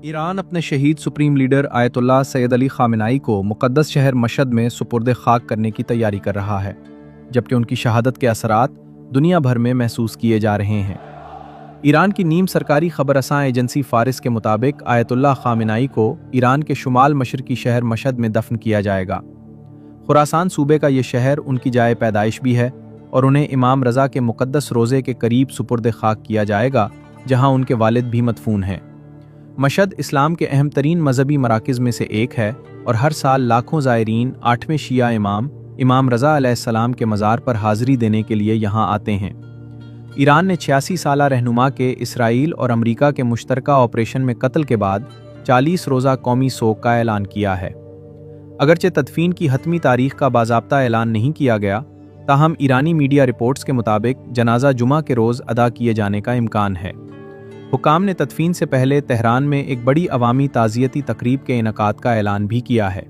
Iran अपने शहीद supreme leader Ayatollah Syed Ali Khamenei को मुक़द्दस शहर मशहद में सुपुर्द खाक करने की तैयारी कर रहा है, जबकि उनकी शहादत के असरात दुनिया भर में महसूस किए जा रहे हैं। ईरान की नीम सरकारी खबरसां एजेंसी फारिस के मुताबिक आयतुल्लाह खामेनेई को ईरान के शुमाल मशरकी शहर मशहद में दफन किया जाएगा। खुरासान सूबे का ये शहर उनकी जाए पैदाइश भी है और उन्हें इमाम रज़ा के मुक़द्दस रोज़े के करीब सुपुर्द खाक किया जाएगा, जहाँ उनके वालिद भी मदफून हैं। मशहद इस्लाम के अहम तरीन मजहबी मराकिज़ में से एक है और हर साल लाखों ज़ायरीन 8वें शिया इमाम रज़ा अलैहिस्सलाम के मज़ार पर हाज़िरी देने के लिए यहाँ आते हैं। ईरान ने 86 साला रहनुमा के इसराइल और अमरीका के मुश्तरका ऑपरेशन में कत्ल के बाद 40 रोज़ा कौमी सोग का ऐलान किया है। अगरचे तदफीन की हतमी तारीख का बाज़ाब्ता ऐलान नहीं किया गया, ताहम ईरानी मीडिया रिपोर्ट्स के मुताबिक जनाजा जुमा के रोज़ अदा किए जाने का इम्कान है। हुकाम ने तदफीन से पहले तेहरान में एक बड़ी अवामी ताज़ियती तकरीब के इनकाद का ऐलान भी किया है।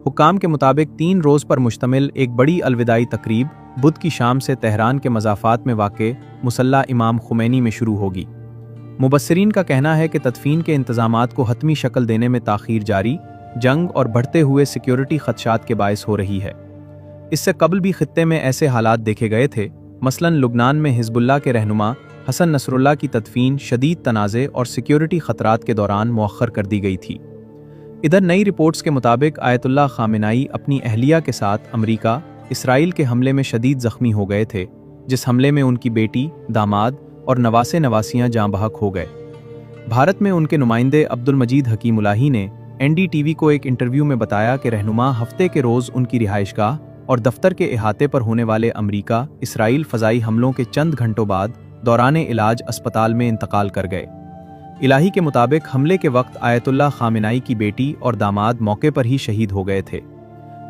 हुकाम के मुताबिक 3 रोज़ पर मुश्तमिल एक बड़ी अलविदाई तकरीब बुध की शाम से तेहरान के मज़ाफ़ात में वाक़े मुसल्ला इमाम खुमैनी में शुरू होगी। मुबस्सिरीन का कहना है कि तदफीन के इंतज़ामात को हतमी शक्ल देने में ताख़ीर जारी जंग और बढ़ते हुए सिक्योरिटी ख़दशात के बायस हो रही है। इससे कबल भी खित्ते में ऐसे हालात देखे गए थे। मसलन लुबनान में हिज़्बुल्लाह के रहनुमा हसन नसरुल्लाह की तदफीन शदीद तनाज़े और सिक्योरिटी ख़तरात के दौरान मौख़र कर दी गई थी। इधर नई रिपोर्ट्स के मुताबिक आयतुल्लाह खामेनेई अपनी अहलिया के साथ अमरीका इसराइल के हमले में शदीद ज़ख्मी हो गए थे, जिस हमले में उनकी बेटी, दामाद और नवासे नवासियाँ जाँ बहक हो गए। भारत में उनके नुमाइंदे अब्दुल मजीद हकीमुल्लाही ने NDTV को एक इंटरव्यू में बताया कि रहनुमा हफ्ते के रोज़ उनकी रिहाइशगाह और दफ्तर के अहाते पर होने वाले अमरीका इसराइल फ़ज़ाई हमलों के चंद घंटों बाद दौराने इलाज अस्पताल में इंतकाल कर गए। इलाही के मुताबिक हमले के वक्त आयतुल्लाह खामेनेई की बेटी और दामाद मौके पर ही शहीद हो गए थे।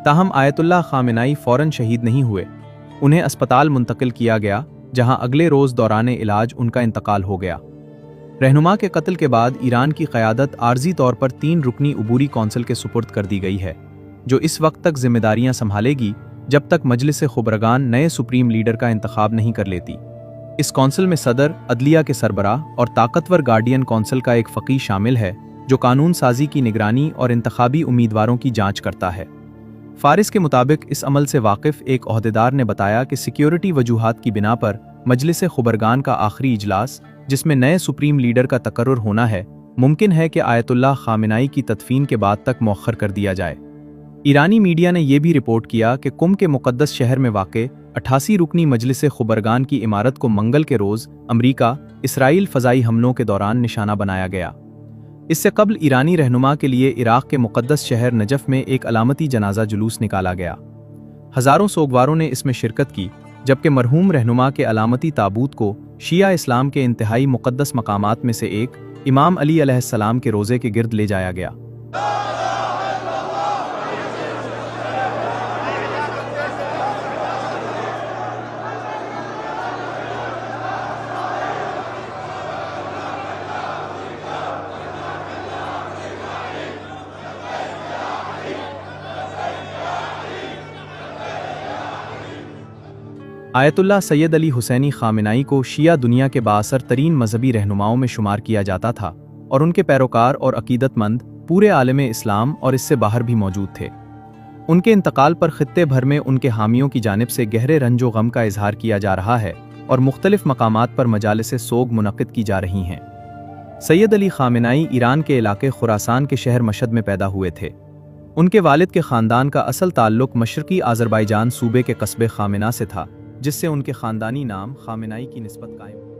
ताहम आयतुल्लाह खामेनेई फ़ौरन शहीद नहीं हुए, उन्हें अस्पताल मुंतकिल किया गया, जहां अगले रोज़ दौराने इलाज उनका इंतकाल हो गया। रहनुमा के कत्ल के बाद ईरान की क़यादत आर्जी तौर पर 3 रुकनी उबूरी कौंसिल के सुपुर्द कर दी गई है, जो इस वक्त तक जिम्मेदारियां संभालेगी जब तक मजलिस खुबरगान नए सुप्रीम लीडर का इंतखाब नहीं कर लेती। इस कौंसिल में सदर, अदलिया के सरबराह और ताकतवर गार्डियन कौंसिल का एक फ़क़ीह शामिल है, जो कानून साजी की निगरानी और इंतखाबी उम्मीदवारों की जांच करता है। फारिस के मुताबिक इस अमल से वाकिफ़ एक ओहदेदार ने बताया कि सिक्योरिटी वजूहात की बिना पर मजलिस खुबरगान का आखिरी इजलास, जिसमें नए सुप्रीम लीडर का तकर्रुर होना है, मुमकिन है कि आयतुल्लाह खामेनेई की तदफीन के बाद तक मौख़र कर दिया जाए। ईरानी मीडिया ने यह भी रिपोर्ट किया कि कुम के मुक़द्दस शहर में वाक़े 88 रुकनी मजलिस खुबरगान की इमारत को मंगल के रोज़ अमरीका इसराइल फ़ज़ाई हमलों के दौरान निशाना बनाया गया। इससे कबल ईरानी रहनुमा के लिए इराक़ के मुक़द्दस शहर नजफ़ में एक अलामती जनाजा जुलूस निकाला गया। हज़ारों सोगवारों ने इसमें शिरकत की, जबकि मरहूम रहनुमा के अलामती ताबूत को शिया इस्लाम के इंतहाई मुक़द्दस मकामात में से एक इमाम अली अलैहिस्सलाम के रोज़े के गिर्द ले जाया गया। आयतुल्लाह सैयद अली हुसैनी खामेनेई को शिया दुनिया के बाअसर तरीन मजहबी रहनुमाओं में शुमार किया जाता था और उनके पैरोकार और अकीदतमंद पूरे आलम इस्लाम और इससे बाहर भी मौजूद थे। उनके इंतकाल पर खित्ते भर में उनके हामियों की जानिब से गहरे रंजो गम का इजहार किया जा रहा है और मुख्तलिफ मकामात पर मजालिस सोग मुनक़िद की जा रही हैं। सैयद अली खामेनेई ईरान के इलाके खुरासान के शहर मशहद में पैदा हुए थे। उनके वालिद के ख़ानदान का असल ताल्लुक मशरक़ी आज़रबाईजान सूबे के कस्बे खामेना से था, जिससे उनके ख़ानदानी नाम खामेनेई की निस्बत कायम।